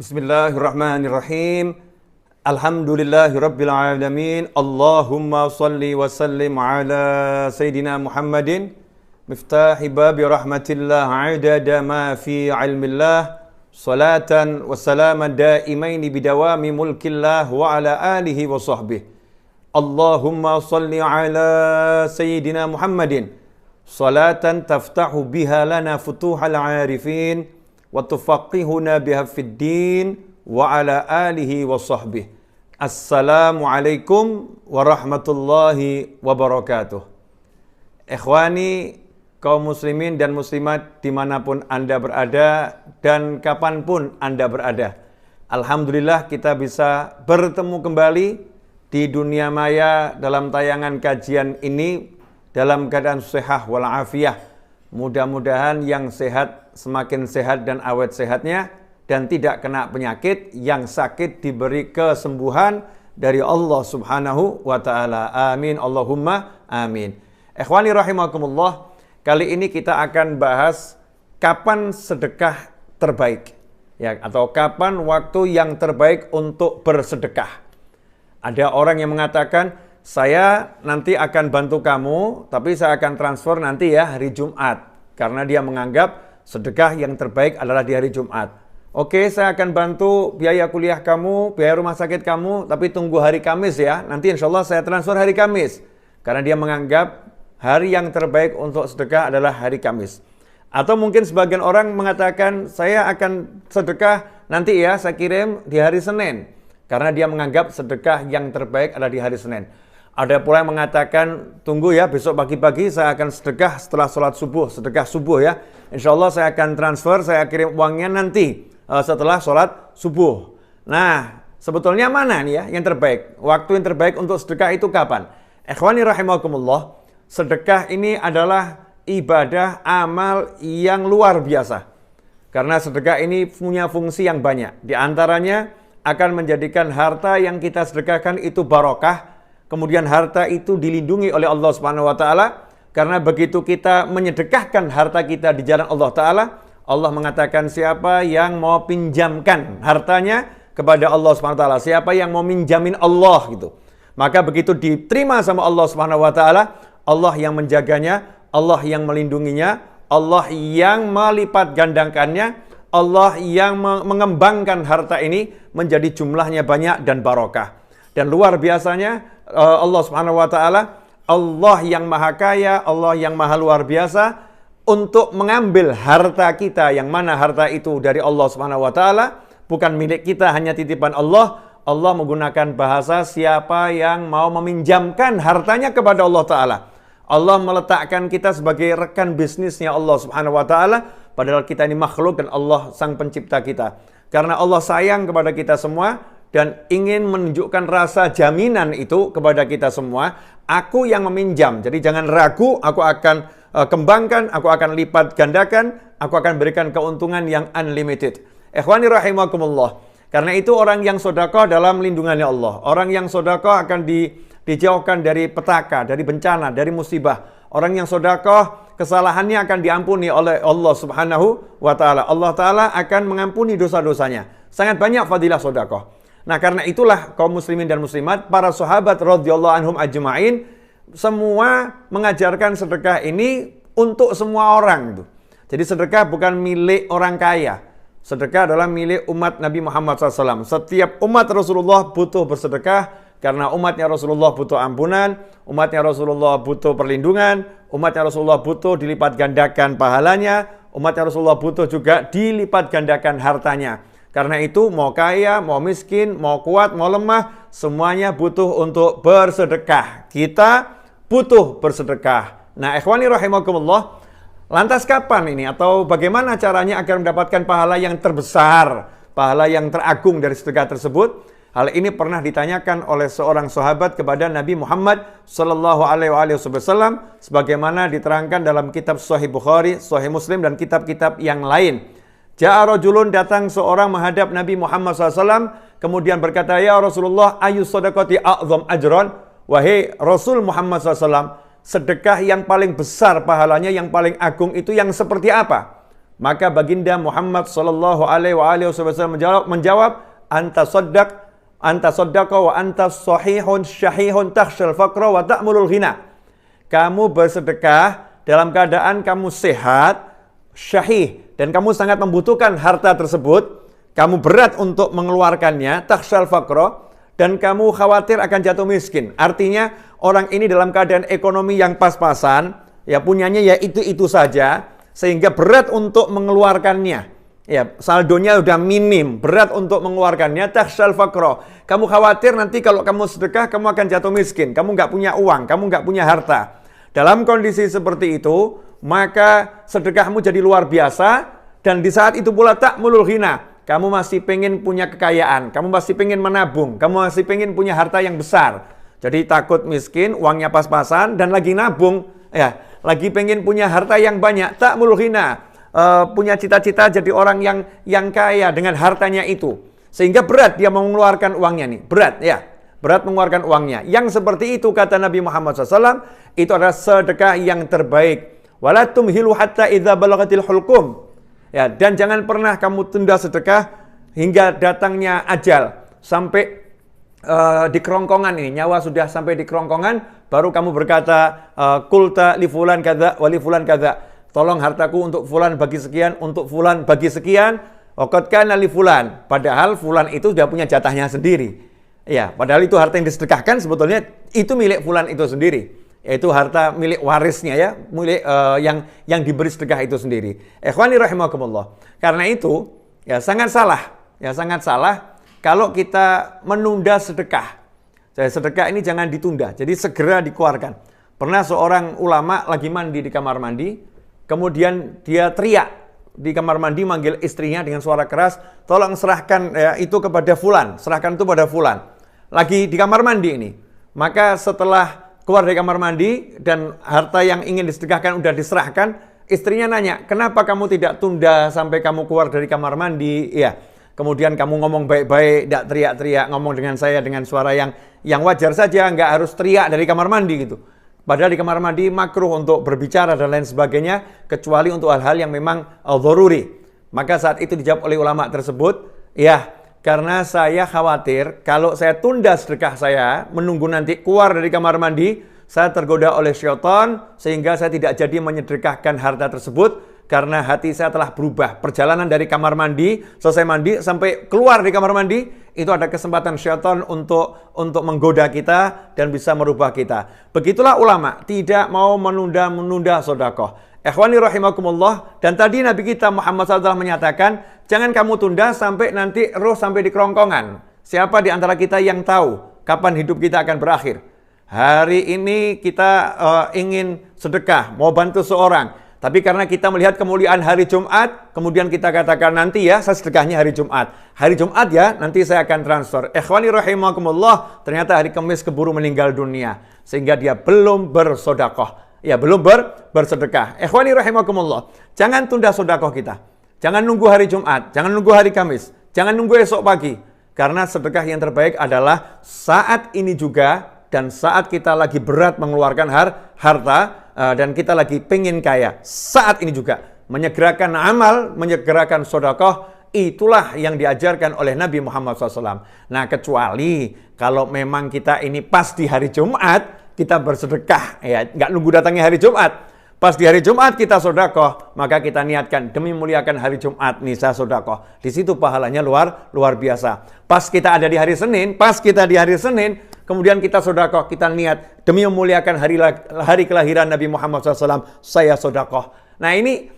Bismillahirrahmanirrahim. Alhamdulillahirabbil alamin. Allahumma shalli wa sallim ala sayidina Muhammadin miftahi babi rahmatillah adada ma fi ilmillah salatan wa salaman daimaini bidawami mulkillah wa ala alihi wa sahbihi. Allahumma shalli ala sayidina Muhammadin salatan taftahu biha lana futuhal arifin wa tufaqihuna biha fid din wa ala alihi wa sahbihi. Assalamualaikum warahmatullahi wabarakatuh. Ikhwani kaum muslimin dan muslimat dimanapun Anda berada dan kapanpun Anda berada, alhamdulillah kita bisa bertemu kembali di dunia maya dalam tayangan kajian ini dalam keadaan sehat walafiat. Mudah-mudahan yang sehat semakin sehat dan awet sehatnya, dan tidak kena penyakit, yang sakit diberi kesembuhan dari Allah Subhanahu wa taala. Amin Allahumma amin. Ikhwani rahimakumullah, kali ini kita akan bahas kapan sedekah terbaik, ya, atau kapan waktu yang terbaik untuk bersedekah. Ada orang yang mengatakan, saya nanti akan bantu kamu, tapi saya akan transfer nanti ya hari Jumat. Karena dia menganggap sedekah yang terbaik adalah di hari Jumat. Oke, saya akan bantu biaya kuliah kamu, biaya rumah sakit kamu, tapi tunggu hari Kamis ya. Nanti insya Allah saya transfer hari Kamis. Karena dia menganggap hari yang terbaik untuk sedekah adalah hari Kamis. Atau mungkin sebagian orang mengatakan, saya akan sedekah nanti ya, saya kirim di hari Senin. Karena dia menganggap sedekah yang terbaik adalah di hari Senin. Ada pula yang mengatakan, tunggu ya, besok pagi-pagi saya akan sedekah setelah sholat subuh, sedekah subuh ya. Insya Allah saya akan transfer, saya kirim uangnya nanti setelah sholat subuh. Nah, sebetulnya mana nih ya yang terbaik? Waktu yang terbaik untuk sedekah itu kapan? Ikhwani rahimakumullah, sedekah ini adalah ibadah amal yang luar biasa. Karena sedekah ini punya fungsi yang banyak. Di antaranya akan menjadikan harta yang kita sedekahkan itu barokah. Kemudian harta itu dilindungi oleh Allah Subhanahu wa taala, karena begitu kita menyedekahkan harta kita di jalan Allah taala, Allah mengatakan siapa yang mau pinjamkan hartanya kepada Allah Subhanahu wa taala, siapa yang mau minjamin Allah gitu, maka begitu diterima sama Allah Subhanahu wa taala, Allah yang menjaganya, Allah yang melindunginya, Allah yang melipat gandakannya, Allah yang mengembangkan harta ini menjadi jumlahnya banyak dan barokah. Dan luar biasanya Allah Subhanahu wa taala, Allah yang maha kaya, Allah yang maha luar biasa untuk mengambil harta kita, yang mana harta itu dari Allah Subhanahu wa taala, bukan milik kita, hanya titipan Allah. Allah menggunakan bahasa siapa yang mau meminjamkan hartanya kepada Allah taala. Allah meletakkan kita sebagai rekan bisnisnya Allah Subhanahu wa taala, padahal kita ini makhluk dan Allah sang pencipta kita. Karena Allah sayang kepada kita semua dan ingin menunjukkan rasa jaminan itu kepada kita semua. Aku yang meminjam, jadi jangan ragu, aku akan kembangkan, aku akan lipat gandakan, aku akan berikan keuntungan yang unlimited. Ikhwani rahimakumullah, karena itu orang yang sedekah dalam lindungannya Allah. Orang yang sedekah akan dijauhkan dari petaka, dari bencana, dari musibah. Orang yang sedekah, kesalahannya akan diampuni oleh Allah Subhanahu wa taala. Allah taala akan mengampuni dosa-dosanya. Sangat banyak fadilah sedekah. Nah, karena itulah kaum muslimin dan muslimat, para sahabat radhiyallahu anhum ajma'in, semua mengajarkan sedekah ini untuk semua orang itu. Jadi sedekah bukan milik orang kaya. Sedekah adalah milik umat Nabi Muhammad SAW. Setiap umat Rasulullah butuh bersedekah, karena umatnya Rasulullah butuh ampunan, umatnya Rasulullah butuh perlindungan, umatnya Rasulullah butuh dilipat gandakan pahalanya, umatnya Rasulullah butuh juga dilipat gandakan hartanya. Karena itu mau kaya, mau miskin, mau kuat, mau lemah, semuanya butuh untuk bersedekah. Kita butuh bersedekah. Nah, ikhwani rahimakumullah, lantas kapan ini atau bagaimana caranya agar mendapatkan pahala yang terbesar, pahala yang teragung dari sedekah tersebut? Hal ini pernah ditanyakan oleh seorang sahabat kepada Nabi Muhammad sallallahu alaihi wasallam, sebagaimana diterangkan dalam kitab Sahih Bukhari, Sahih Muslim dan kitab-kitab yang lain. Ja'a rajulun, datang seorang menghadap Nabi Muhammad SAW, kemudian berkata, ya Rasulullah, ayu sadaqati a'zam ajran. Wahai Rasul Muhammad SAW, sedekah yang paling besar pahalanya, yang paling agung itu yang seperti apa? Maka baginda Muhammad sallallahu alaihi wasallam menjawab, anta saddaqa wa anta sahihun syahihun takhshal faqra wa ta'mulul ghina. Kamu bersedekah dalam keadaan kamu sehat, syahih, dan kamu sangat membutuhkan harta tersebut. Kamu berat untuk mengeluarkannya, takhshal faqra, dan kamu khawatir akan jatuh miskin. Artinya orang ini dalam keadaan ekonomi yang pas-pasan, ya punyanya ya itu saja, sehingga berat untuk mengeluarkannya. Ya, saldonya udah minim, berat untuk mengeluarkannya, takhshal faqra. Kamu khawatir nanti kalau kamu sedekah, kamu akan jatuh miskin. Kamu nggak punya uang, kamu nggak punya harta. Dalam kondisi seperti itu, maka sedekahmu jadi luar biasa. Dan di saat itu pula ta'mulul ghina. Kamu masih pengen punya kekayaan, kamu masih pengen menabung, kamu masih pengen punya harta yang besar. Jadi takut miskin, uangnya pas-pasan, dan lagi nabung, ya, lagi pengen punya harta yang banyak, ta'mulul ghina, punya cita-cita jadi orang yang kaya dengan hartanya itu. Sehingga berat dia mengeluarkan uangnya nih, berat ya, berat mengeluarkan uangnya. Yang seperti itu kata Nabi Muhammad SAW, itu adalah sedekah yang terbaik. Wala tumhilu hatta idza balagatil hulqum. Ya, dan jangan pernah kamu tunda sedekah hingga datangnya ajal, sampai di kerongkongan ini, nyawa sudah sampai di kerongkongan, baru kamu berkata, kulta li fulan kadza wa li fulan kadza. Tolong hartaku untuk fulan bagi sekian, untuk fulan bagi sekian, waqad kana li fulan. Padahal fulan itu sudah punya jatahnya sendiri. Ya, padahal itu harta yang disedekahkan sebetulnya itu milik fulan itu sendiri. Yaitu harta milik warisnya ya, milik yang diberi sedekah itu sendiri. Ikhwani rahimakumullah. Karena itu ya sangat salah kalau kita menunda sedekah. Jadi sedekah ini jangan ditunda, jadi segera dikeluarkan. Pernah seorang ulama lagi mandi di kamar mandi, kemudian dia teriak di kamar mandi manggil istrinya dengan suara keras, tolong serahkan ya, itu kepada fulan, serahkan itu pada fulan. Lagi di kamar mandi ini. Maka setelah keluar dari kamar mandi dan harta yang ingin disedekahkan udah diserahkan, istrinya nanya, kenapa kamu tidak tunda sampai kamu keluar dari kamar mandi? Ya, kemudian kamu ngomong baik-baik, tidak teriak-teriak, ngomong dengan saya dengan suara yang wajar saja, nggak harus teriak dari kamar mandi gitu. Padahal di kamar mandi makruh untuk berbicara dan lain sebagainya, kecuali untuk hal-hal yang memang dzaruri. Maka saat itu dijawab oleh ulama tersebut, ya, karena saya khawatir kalau saya tunda sedekah saya, menunggu nanti keluar dari kamar mandi, saya tergoda oleh syaitan sehingga saya tidak jadi menyedekahkan harta tersebut karena hati saya telah berubah. Perjalanan dari kamar mandi, selesai mandi sampai keluar dari kamar mandi, itu ada kesempatan syaitan untuk menggoda kita dan bisa merubah kita. Begitulah ulama, tidak mau menunda sedekah. Ikhwani rahimakumullah, dan tadi Nabi kita Muhammad SAW menyatakan, jangan kamu tunda sampai nanti roh sampai di kerongkongan. Siapa di antara kita yang tahu kapan hidup kita akan berakhir? Hari ini kita ingin sedekah, mau bantu seorang. Tapi karena kita melihat kemuliaan hari Jumat, kemudian kita katakan nanti ya, saya sedekahnya hari Jumat. Hari Jumat ya, nanti saya akan transfer. Ikhwani rahimakumullah, ternyata hari Kamis keburu meninggal dunia. Sehingga dia belum bersedekah. Ya, belum bersedekah. Ikhwani rahimakumullah. Jangan tunda sedekah kita. Jangan nunggu hari Jumat, jangan nunggu hari Kamis, jangan nunggu esok pagi. Karena sedekah yang terbaik adalah saat ini juga, dan saat kita lagi berat mengeluarkan harta, dan kita lagi pengen kaya. Saat ini juga, menyegerakan amal, menyegerakan sedekah, itulah yang diajarkan oleh Nabi Muhammad SAW. Nah, kecuali kalau memang kita ini pas di hari Jumat, kita bersedekah, ya, nggak nunggu datangnya hari Jumat. Pas di hari Jumat kita sedekah, maka kita niatkan demi muliakan hari Jumat nih saya sedekah. Di situ pahalanya luar biasa. Pas kita ada di hari Senin, kemudian kita sedekah, kita niat demi memuliakan hari kelahiran Nabi Muhammad SAW, saya sedekah. Nah ini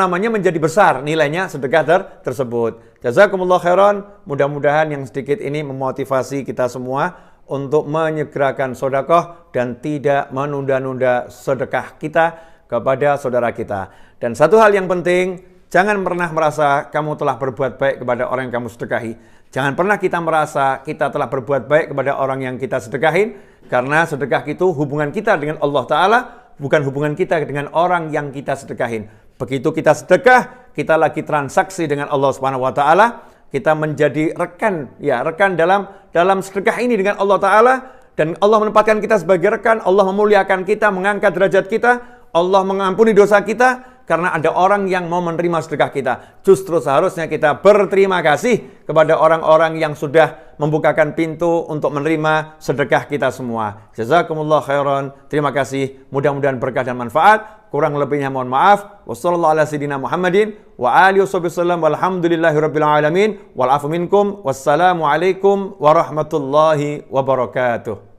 menjadi besar nilainya sedekah tersebut. Jazakumullah khairan. Mudah-mudahan yang sedikit ini memotivasi kita semua untuk menyegerakan sedekah dan tidak menunda-nunda sedekah kita kepada saudara kita. Dan satu hal yang penting, jangan pernah merasa kamu telah berbuat baik kepada orang yang kamu sedekahi. Jangan pernah kita merasa kita telah berbuat baik kepada orang yang kita sedekahin, karena sedekah itu hubungan kita dengan Allah Ta'ala, bukan hubungan kita dengan orang yang kita sedekahin. Begitu kita sedekah, kita lagi transaksi dengan Allah Subhanahu wa Ta'ala. Kita menjadi rekan dalam sedekah ini dengan Allah Ta'ala, dan Allah menempatkan kita sebagai rekan, Allah memuliakan kita, mengangkat derajat kita, Allah mengampuni dosa kita, karena ada orang yang mau menerima sedekah kita. Justru seharusnya kita berterima kasih kepada orang-orang yang sudah membukakan pintu untuk menerima sedekah kita semua. Jazakumullah khairan. Terima kasih. Mudah-mudahan berkah dan manfaat. Kurang lebihnya mohon maaf. Wassalamualaikum warahmatullahi wabarakatuh.